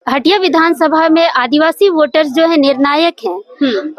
हटिया विधानसभा में आदिवासी वोटर्स जो है निर्णायक हैं,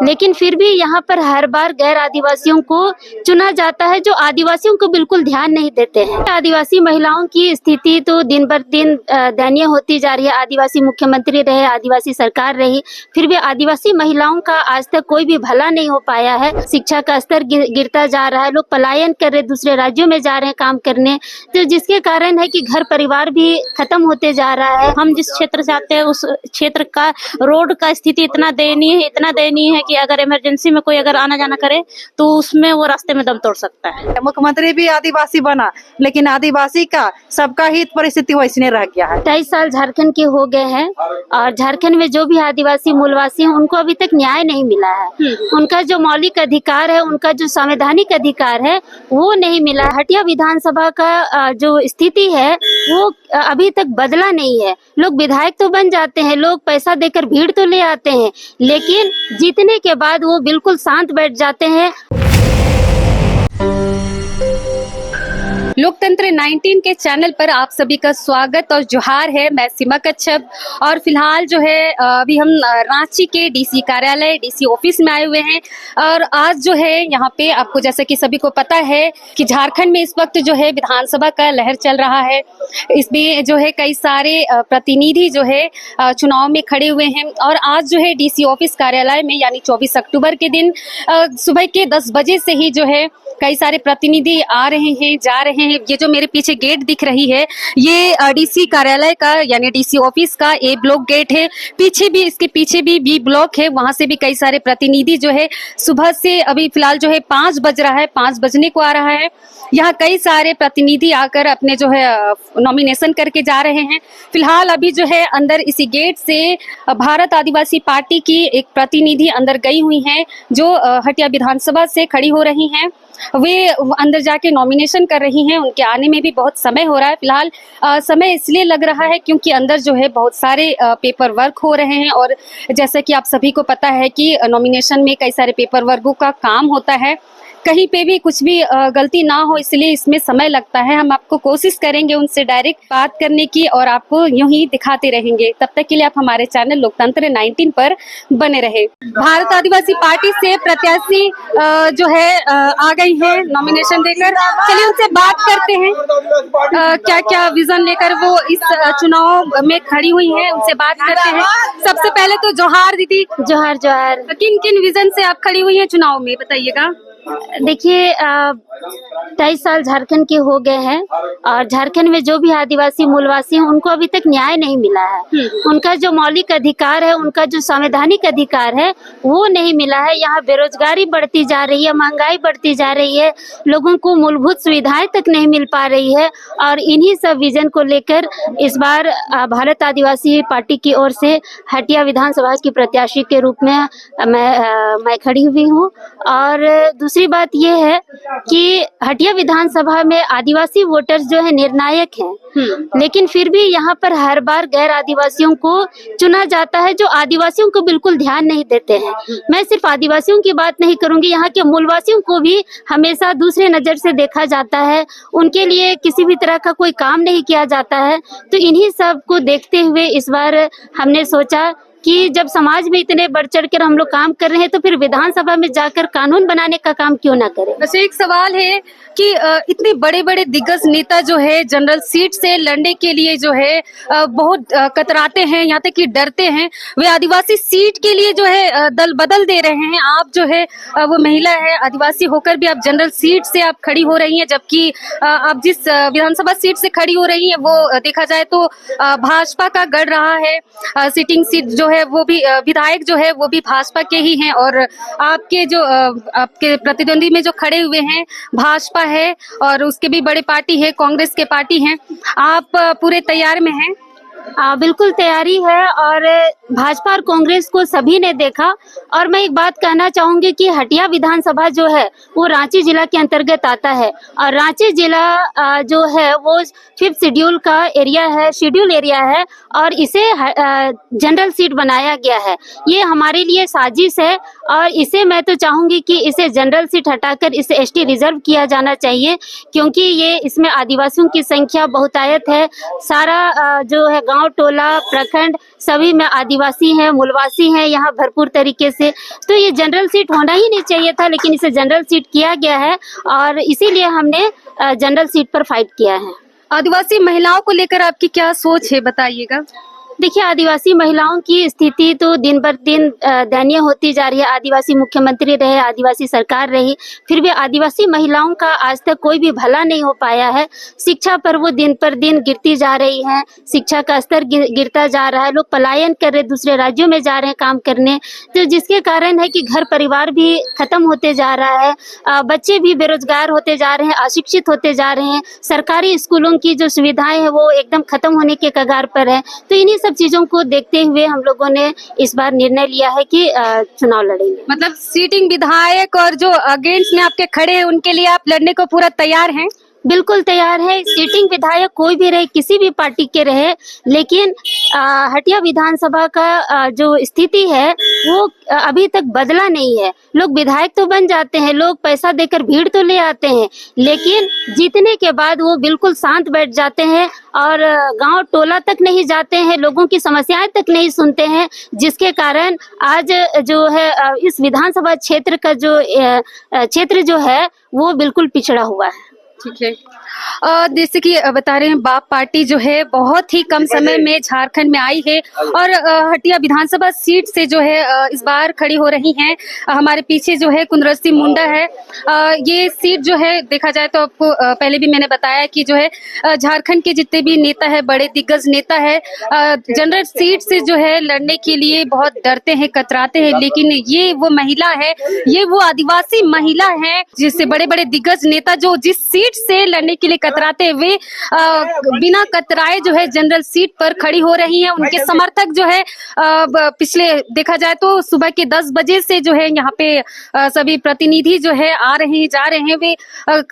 लेकिन फिर भी यहाँ पर हर बार गैर आदिवासियों को चुना जाता है जो आदिवासियों को बिल्कुल ध्यान नहीं देते हैं। आदिवासी महिलाओं की स्थिति तो दिन बर दिन दयनीय होती जा रही है। आदिवासी मुख्यमंत्री रहे, आदिवासी सरकार रही, फिर भी आदिवासी महिलाओं का आज तक कोई भी भला नहीं हो पाया है। शिक्षा का स्तर गिरता जा रहा है, लोग पलायन कर रहे, दूसरे राज्यों में जा रहे हैं काम करने, तो जिसके कारण है कि घर परिवार भी खत्म होते जा रहा है। हम जिस क्षेत्र से आते हैं उस क्षेत्र का रोड का स्थिति इतना दयनीय है कि अगर इमरजेंसी में कोई अगर आना जाना करे तो उसमें वो रास्ते में दम तोड़ सकता है। मुख्यमंत्री भी आदिवासी बना, लेकिन आदिवासी का सबका हित परिस्थिति वैसने रह गया है। 23 साल झारखंड के हो गए हैं और झारखंड में जो भी आदिवासी मूलवासी हैं उनको अभी तक न्याय नहीं मिला है। उनका जो मौलिक अधिकार है, उनका जो संवैधानिक अधिकार है वो नहीं मिला। हटिया विधानसभा का जो स्थिति है वो अभी तक बदला नहीं है। लोग विधायक तो बन जाते हैं, लोग पैसा देकर भीड़ तो ले आते हैं, लेकिन जीतने के बाद वो बिल्कुल शांत बैठ जाते हैं। लोकतंत्र 19 के चैनल पर आप सभी का स्वागत और जोहार है। मैं सीमा कच्छप और फिलहाल जो है अभी हम रांची के डीसी कार्यालय, डीसी ऑफिस में आए हुए हैं। और आज जो है यहाँ पे आपको जैसे कि सभी को पता है कि झारखंड में इस वक्त जो है विधानसभा का लहर चल रहा है। इसमें जो है कई सारे प्रतिनिधि जो है चुनाव में खड़े हुए हैं। और आज जो है डीसी ऑफिस कार्यालय में यानी 24 अक्टूबर के दिन सुबह के 10 बजे से ही जो है कई सारे प्रतिनिधि आ रहे हैं, जा रहे हैं। ये जो मेरे पीछे गेट दिख रही है ये डीसी कार्यालय का यानी डीसी ऑफिस का ए ब्लॉक गेट है। पीछे भी, इसके पीछे भी बी ब्लॉक है, वहां से भी कई सारे प्रतिनिधि जो है सुबह से अभी फिलहाल जो है 5 बज रहा है, 5 बजने को आ रहा है। यहाँ कई सारे प्रतिनिधि आकर अपने जो है नॉमिनेशन करके जा रहे हैं। फिलहाल अभी जो है अंदर इसी गेट से भारत आदिवासी पार्टी की एक प्रतिनिधि अंदर गई हुई हैं जो हटिया विधानसभा से खड़ी हो रही हैं। वे अंदर जाके नॉमिनेशन कर रही हैं। उनके आने में भी बहुत समय हो रहा है। फिलहाल समय इसलिए लग रहा है क्योंकि अंदर जो है बहुत सारे पेपर वर्क हो रहे हैं। और जैसा कि आप सभी को पता है कि नॉमिनेशन में कई सारे पेपर वर्कों का काम होता है, कहीं पे भी कुछ भी गलती ना हो, इसलिए इसमें समय लगता है। हम आपको कोशिश करेंगे उनसे डायरेक्ट बात करने की और आपको यूं ही दिखाते रहेंगे। तब तक के लिए आप हमारे चैनल लोकतंत्र 19 पर बने रहे। भारत आदिवासी पार्टी से प्रत्याशी जो है आ गई है नॉमिनेशन देकर। चलिए उनसे बात करते हैं क्या क्या विजन लेकर वो इस चुनाव में खड़ी हुई है, उनसे बात करते हैं। सबसे पहले तो जोहार दीदी। जोहार जोहार। किन किन विजन से आप खड़ी हुई है चुनाव में, बताइएगा। देखिए 23 साल झारखंड के हो गए हैं और झारखंड में जो भी आदिवासी मूलवासी हैं उनको अभी तक न्याय नहीं मिला है। उनका जो मौलिक अधिकार है, उनका जो संवैधानिक अधिकार है वो नहीं मिला है। यहाँ बेरोजगारी बढ़ती जा रही है, महंगाई बढ़ती जा रही है, लोगों को मूलभूत सुविधाएं तक नहीं मिल पा रही है। और इन्हीं सब विजन को लेकर इस बार भारत आदिवासी पार्टी की ओर से हटिया विधानसभा की प्रत्याशी के रूप में मैं खड़ी हुई हूँ। और दूसरी बात ये है कि हटिया विधानसभा में आदिवासी वोटर्स जो है निर्णायक हैं, लेकिन फिर भी यहाँ पर हर बार गैर आदिवासियों को चुना जाता है जो आदिवासियों को बिल्कुल ध्यान नहीं देते हैं। मैं सिर्फ आदिवासियों की बात नहीं करूंगी, यहाँ के मूलवासियों को भी हमेशा दूसरे नजर से देखा जाता है। उनके लिए किसी भी तरह का कोई काम नहीं किया जाता है। तो इन्हीं सब को देखते हुए इस बार हमने सोचा कि जब समाज में इतने बढ़ चढ़ कर हम लोग काम कर रहे हैं तो फिर विधानसभा में जाकर कानून बनाने का काम क्यों ना करें। बस एक सवाल है कि इतने बड़े बड़े दिग्गज नेता जो है जनरल सीट से लड़ने के लिए जो है बहुत कतराते हैं, यहाँ तक कि डरते हैं। वे आदिवासी सीट के लिए जो है दल बदल दे रहे हैं। आप जो है वो महिला है, आदिवासी होकर भी आप जनरल सीट से आप खड़ी हो रही हैं, जबकि आप जिस विधानसभा सीट से खड़ी हो रही हैं वो देखा जाए तो भाजपा का गढ़ रहा है। सिटिंग सीट जो है वो भी विधायक जो है वो भी भाजपा के ही हैं। और आपके जो आपके प्रतिद्वंदी में जो खड़े हुए हैं भाजपा है और उसके भी बड़े पार्टी है, कांग्रेस के पार्टी हैं। आप पूरे तैयार में हैं? बिल्कुल तैयारी है और भाजपा और कांग्रेस को सभी ने देखा। और मैं एक बात कहना चाहूंगी कि हटिया विधानसभा जो है वो रांची जिला के अंतर्गत आता है और रांची जिला जो है वो 5th शेड्यूल का एरिया है, शेड्यूल एरिया है और इसे जनरल सीट बनाया गया है। ये हमारे लिए साजिश है और इसे मैं तो चाहूंगी कि इसे जनरल सीट हटाकर इसे एसटी रिजर्व किया जाना चाहिए, क्योंकि ये इसमें आदिवासियों की संख्या बहुतायत है। सारा जो है गांव गांव, टोला, प्रखंड सभी में आदिवासी हैं, मूलवासी हैं यहाँ भरपूर तरीके से। तो ये जनरल सीट होना ही नहीं चाहिए था, लेकिन इसे जनरल सीट किया गया है और इसीलिए हमने जनरल सीट पर फाइट किया है। आदिवासी महिलाओं को लेकर आपकी क्या सोच है, बताइएगा। देखिए, आदिवासी महिलाओं की स्थिति तो दिन बर दिन दयनीय होती जा रही है। आदिवासी मुख्यमंत्री रहे, आदिवासी सरकार रही, फिर भी आदिवासी महिलाओं का आज तक कोई भी भला नहीं हो पाया है। शिक्षा पर वो दिन पर दिन गिरती जा रही है, शिक्षा का स्तर गिरता जा रहा है। लोग पलायन कर रहे, दूसरे राज्यों में जा रहे हैं काम करने, तो जिसके कारण है कि घर परिवार भी खत्म होते जा रहा है, बच्चे भी बेरोजगार होते जा रहे हैं, अशिक्षित होते जा रहे हैं। सरकारी स्कूलों की जो सुविधाएं है वो एकदम खत्म होने के कगार पर है। तो इन्हीं सब चीजों को देखते हुए हम लोगों ने इस बार निर्णय लिया है कि चुनाव लड़ेंगे। मतलब सीटिंग विधायक और जो अगेंस्ट में आपके खड़े हैं उनके लिए आप लड़ने को पूरा तैयार हैं? बिल्कुल तैयार है। सीटिंग विधायक कोई भी रहे, किसी भी पार्टी के रहे, लेकिन हटिया विधानसभा का जो स्थिति है वो अभी तक बदला नहीं है। लोग विधायक तो बन जाते हैं, लोग पैसा देकर भीड़ तो ले आते हैं, लेकिन जीतने के बाद वो बिल्कुल शांत बैठ जाते हैं और गांव टोला तक नहीं जाते हैं, लोगों की समस्याएं तक नहीं सुनते हैं, जिसके कारण आज जो है इस विधानसभा क्षेत्र का जो क्षेत्र जो है वो बिल्कुल पिछड़ा हुआ है। ठीक है। जैसे कि बता रहे हैं, बाप पार्टी जो है बहुत ही कम समय में झारखंड में आई है और हटिया विधानसभा सीट से जो है इस बार खड़ी हो रही हैं। हमारे पीछे जो है कुंदरसी मुंडा है। ये सीट जो है देखा जाए तो आपको पहले भी मैंने बताया कि जो है झारखंड के जितने भी नेता है, बड़े दिग्गज नेता है, जनरल सीट से जो है लड़ने के लिए बहुत डरते हैं, कतराते हैं, लेकिन ये वो महिला है, ये वो आदिवासी महिला है जिससे बड़े बड़े दिग्गज नेता जो जिस सीट से लड़ने के लिए कतराते हुए बिना कतराए जो है जनरल सीट पर खड़ी हो रही हैं। उनके समर्थक जो है पिछले देखा जाए तो सुबह के 10 बजे से जो है यहाँ पे सभी प्रतिनिधि जो है आ रहे हैं, जा रहे हैं। वे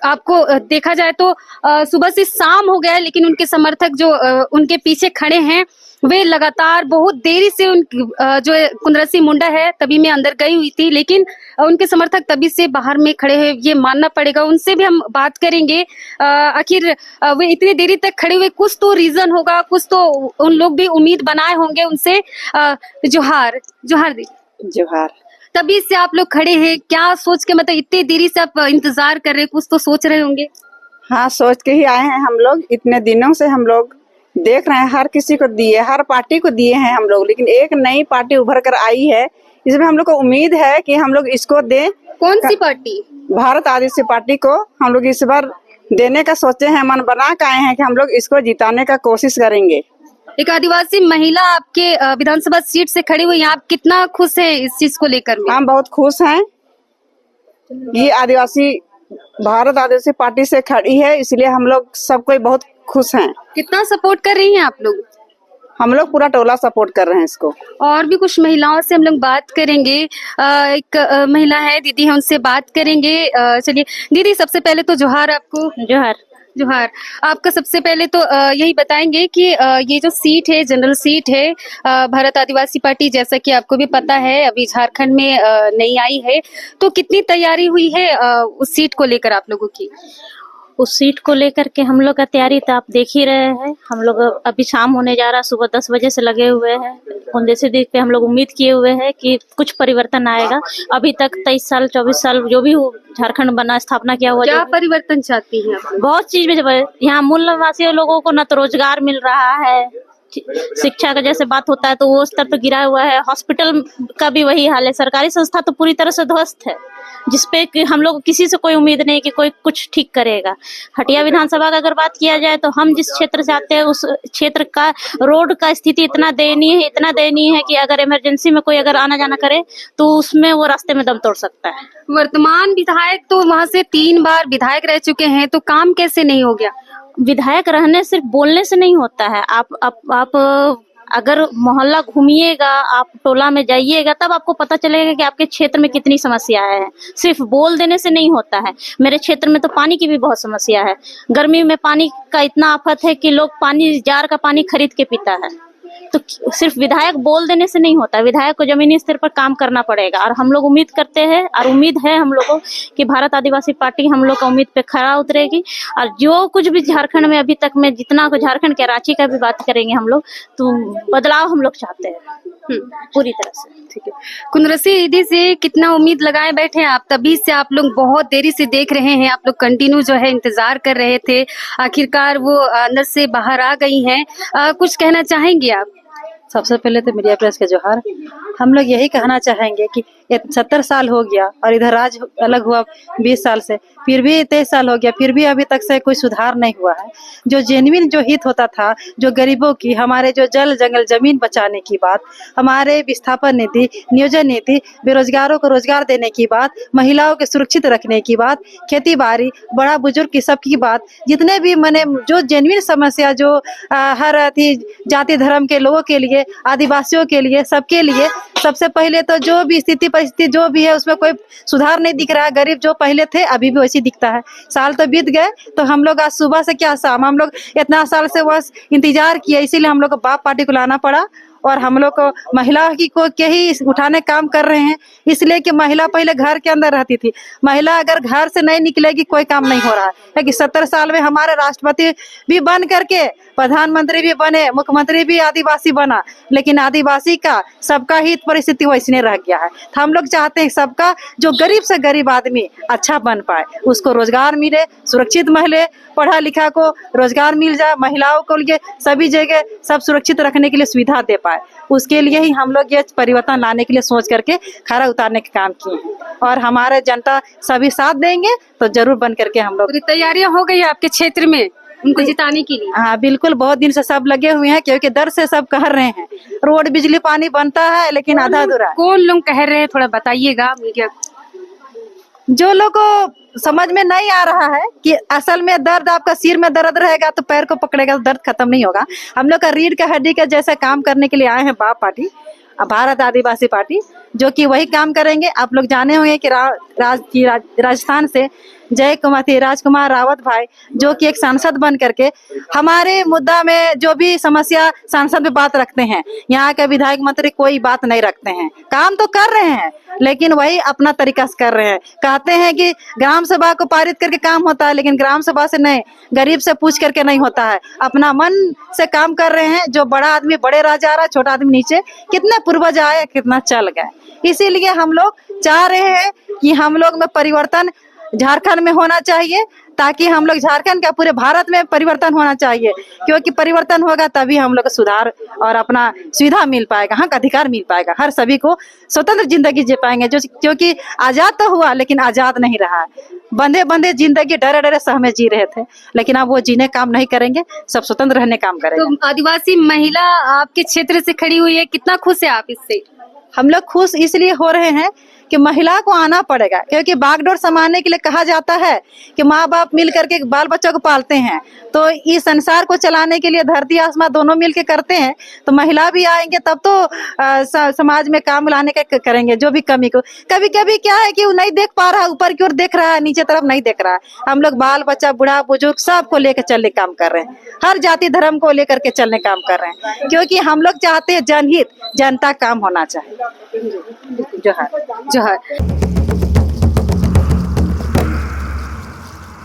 आपको देखा जाए तो सुबह से शाम हो गया है, लेकिन उनके समर्थक जो उनके पीछे खड़े हैं वे लगातार बहुत देरी से जो कुंदरसी मुंडा है तभी मैं अंदर गई हुई थी, लेकिन उनके समर्थक तभी से बाहर में खड़े हैं, ये मानना पड़ेगा। उनसे भी हम बात करेंगे, आखिर वे इतनी देरी तक खड़े हुए, कुछ तो रीजन होगा, कुछ तो उन लोग भी उम्मीद बनाए होंगे उनसे। जोहार जोहार दी जोहार। तभी से आप लोग खड़े हैं, क्या सोच के, मतलब इतनी देरी से आप इंतजार कर रहे हैं, कुछ तो सोच रहे होंगे? हाँ, सोच के ही आए हैं हम लोग। इतने दिनों से हम लोग देख रहे हैं, हर किसी को दिए, हर पार्टी को दिए हैं हम लोग, लेकिन एक नई पार्टी उभर कर आई है, इसमें हम लोग को उम्मीद है कि हम लोग इसको दें। कौन सी पार्टी? भारत आदिवासी पार्टी को हम लोग इस बार देने का सोचे हैं, मन बना के आए हैं कि हम लोग इसको जिताने का कोशिश करेंगे। एक आदिवासी महिला आपके विधानसभा सीट से खड़ी हुई, आप कितना खुश हैं इस चीज को लेकर? हम बहुत खुश हैं। ये आदिवासी भारत आदिवासी पार्टी से खड़ी है, इसलिए हम लोग सब कोई बहुत खुश हैं। कितना सपोर्ट कर रही हैं आप लोग? हम लोग पूरा टोला सपोर्ट कर रहे हैं इसको। और भी कुछ महिलाओं से हम लोग बात करेंगे। एक महिला है, दीदी है, उनसे बात करेंगे। चलिए दीदी, सबसे पहले तो जोहार आपको। जोहार। जोहार। आपका सबसे पहले तो यही बताएंगे कि ये जो सीट है, जनरल सीट है, भारत आदिवासी पार्टी, जैसा कि आपको भी पता है अभी झारखंड में नई आई है, तो कितनी तैयारी हुई है उस सीट को लेकर आप लोगों की? उस सीट को लेकर के हम लोग का तैयारी तो आप देख ही रहे हैं। हम लोग अभी शाम होने जा रहा, सुबह 10 बजे से लगे हुए हैं। कुंदरसी दीदी पे हम लोग उम्मीद किए हुए हैं कि कुछ परिवर्तन आएगा। अभी तक 23 साल 24 साल जो भी झारखंड बना, स्थापना किया हुआ, क्या परिवर्तन चाहती हैं आप? बहुत चीज में यहाँ मूल निवासी लोगों को न तो रोजगार मिल रहा है, शिक्षा का जैसे बात होता है तो वो स्तर तो गिरा हुआ है, हॉस्पिटल का भी वही हाल है, सरकारी संस्था तो पूरी तरह से ध्वस्त है, जिसपे कि हम लोग किसी से कोई उम्मीद नहीं कि कोई कुछ ठीक करेगा। हटिया विधानसभा का अगर बात किया जाए तो हम जिस क्षेत्र से आते हैं उस क्षेत्र का रोड का स्थिति इतना दयनीय है कि अगर इमरजेंसी में कोई अगर आना जाना करे तो उसमें वो रास्ते में दम तोड़ सकता है। वर्तमान विधायक तो वहाँ से 3 बार विधायक रह चुके हैं, तो काम कैसे नहीं हो गया? विधायक रहने सिर्फ बोलने से नहीं होता है। आप अगर मोहल्ला घूमिएगा, आप टोला में जाइएगा, तब आपको पता चलेगा कि आपके क्षेत्र में कितनी समस्याएं हैं। सिर्फ बोल देने से नहीं होता है। मेरे क्षेत्र में तो पानी की भी बहुत समस्या है। गर्मी में पानी का इतना आफत है कि लोग पानी जार का पानी खरीद के पीता है। तो सिर्फ विधायक बोल देने से नहीं होता, विधायक को जमीनी स्तर पर काम करना पड़ेगा। और हम लोग उम्मीद करते हैं और उम्मीद है हम लोगों कि भारत आदिवासी पार्टी हम लोग का उम्मीद पे खरा उतरेगी। और जो कुछ भी झारखंड में अभी तक में जितना कुछ झारखंड के रांची का भी बात करेंगे हम लोग, तो बदलाव हम लोग चाहते हैं पूरी तरह से। ठीक है, कुंदरसी दीदी से कितना उम्मीद लगाए बैठे हैं आप? तभी से आप लोग बहुत देरी से देख रहे हैं, आप लोग कंटिन्यू जो है इंतजार कर रहे थे, आखिरकार वो अंदर से बाहर आ गई हैं। कुछ कहना चाहेंगे आप? सबसे पहले तो मीडिया प्रेस के जोहार। हम लोग यही कहना चाहेंगे कि 70 साल हो गया और इधर राज अलग हुआ 20 साल से, फिर भी 23 साल हो गया, फिर भी अभी तक से कोई सुधार नहीं हुआ है। जो जेन्युइन जो हित होता था, जो गरीबों की, हमारे जो जल जंगल जमीन बचाने की बात, हमारे विस्थापन नीति, नियोजन नीति, बेरोजगारों को रोजगार देने की बात, महिलाओं के सुरक्षित रखने की बात, खेती बाड़ी, बड़ा बुजुर्ग की सबकी बात, जितने भी मैंने जो जेन्युइन समस्या जो हर जाति धर्म के लोगों के लिए, आदिवासियों के लिए, सबके लिए, सबसे पहले तो जो भी स्थिति परिस्थिति जो भी है उसमें कोई सुधार नहीं दिख रहा है। गरीब जो पहले थे अभी भी वैसे दिखता है। साल तो बीत गए, तो हम लोग आज सुबह से क्या शाम हम लोग इतना साल से बस इंतजार किया, इसीलिए हम लोग को बाप पार्टी को लाना पड़ा। और हम लोग को महिला की को के ही उठाने काम कर रहे हैं, इसलिए कि महिला पहले घर के अंदर रहती थी। महिला अगर घर से नहीं निकलेगी कोई काम नहीं हो रहा है। कि 70 साल में हमारे राष्ट्रपति भी बन करके, प्रधानमंत्री भी बने, मुख्यमंत्री भी आदिवासी बना, लेकिन आदिवासी का सबका हित परिस्थिति वैसने रह गया है। तो हम लोग चाहते हैं सबका जो गरीब से गरीब आदमी अच्छा बन पाए, उसको रोजगार मिले, सुरक्षित महिला पढ़ा लिखा को रोजगार मिल जाए, महिलाओं को लिए सभी जगह सब सुरक्षित रखने के लिए सुविधा दे पाए। उसके लिए ही हम लोग ये परिवर्तन लाने के लिए सोच करके खरा उतारने के काम किए हैं। और हमारे जनता सभी साथ देंगे तो जरूर बन करके हम लोग। तैयारियां हो गई आपके क्षेत्र में उनको जिताने के लिए? हाँ बिल्कुल, बहुत दिन से सब लगे हुए हैं, क्योंकि दर से सब कह रहे हैं। रोड बिजली पानी बनता है लेकिन आधा अधूरा। कौन लोग कह रहे हैं, थोड़ा बताइएगा मीडिया। जो लोग को समझ में नहीं आ रहा है कि असल में दर्द, आपका सिर में दर्द रहेगा तो पैर को पकड़ेगा तो दर्द खत्म नहीं होगा। हम लोग का रीढ़ का हड्डी का जैसे काम करने के लिए आए हैं बाप पार्टी, भारत आदिवासी पार्टी, जो कि वही काम करेंगे। आप लोग जाने होंगे कि राजस्थान से राजकुमार रावत भाई, जो कि एक सांसद बन करके हमारे मुद्दा में जो भी समस्या सांसद में बात रखते हैं, यहाँ के विधायक मंत्री कोई बात नहीं रखते हैं। काम तो कर रहे हैं लेकिन वही अपना तरीका से कर रहे हैं। कहते हैं कि ग्राम सभा को पारित करके काम होता है, लेकिन ग्राम सभा से नहीं, गरीब से पूछ करके नहीं होता है। अपना मन से काम कर रहे हैं। जो बड़ा आदमी बड़े राह जा रहा है, छोटा आदमी नीचे, कितने पूर्वज आए, कितना चल गए। इसीलिए हम लोग चाह रहे हैं कि हम लोग में परिवर्तन झारखंड में होना चाहिए, ताकि हम लोग झारखंड का पूरे भारत में परिवर्तन होना चाहिए, क्योंकि परिवर्तन होगा तभी हम लोग को सुधार और अपना सुविधा मिल पाएगा, हक अधिकार मिल पाएगा। हर सभी को स्वतंत्र जिंदगी जी पाएंगे, जो क्योंकि आजाद तो हुआ लेकिन आजाद नहीं रहा। बंधे बंधे जिंदगी डरे डरे सहमे जी रहे थे, लेकिन अब वो जीने काम नहीं करेंगे, सब स्वतंत्र रहने काम करेंगे। तो आदिवासी महिला आपके क्षेत्र से खड़ी हुई है, कितना खुश है आप इससे? हम लोग खुश इसलिए हो रहे हैं कि महिला को आना पड़ेगा, क्योंकि बागडोर संभालने के लिए कहा जाता है कि माँ बाप मिल करके बाल बच्चों को पालते हैं, तो इस संसार को चलाने के लिए धरती आसमां दोनों मिल के करते हैं। तो महिला भी आएंगे तब तो समाज में काम लाने का करेंगे। जो भी कमी को कभी कभी क्या है कि वो नहीं देख पा रहा, ऊपर की ओर देख रहा है, नीचे तरफ नहीं देख रहा है। हम लोग बाल बच्चा बूढ़ा बुजुर्ग सबको लेकर चलने काम कर रहे हैं, हर जाति धर्म को लेकर के चलने काम कर रहे हैं, क्योंकि हम लोग चाहते हैं जनहित जनता काम होना चाहिए। जोहार। जोहार।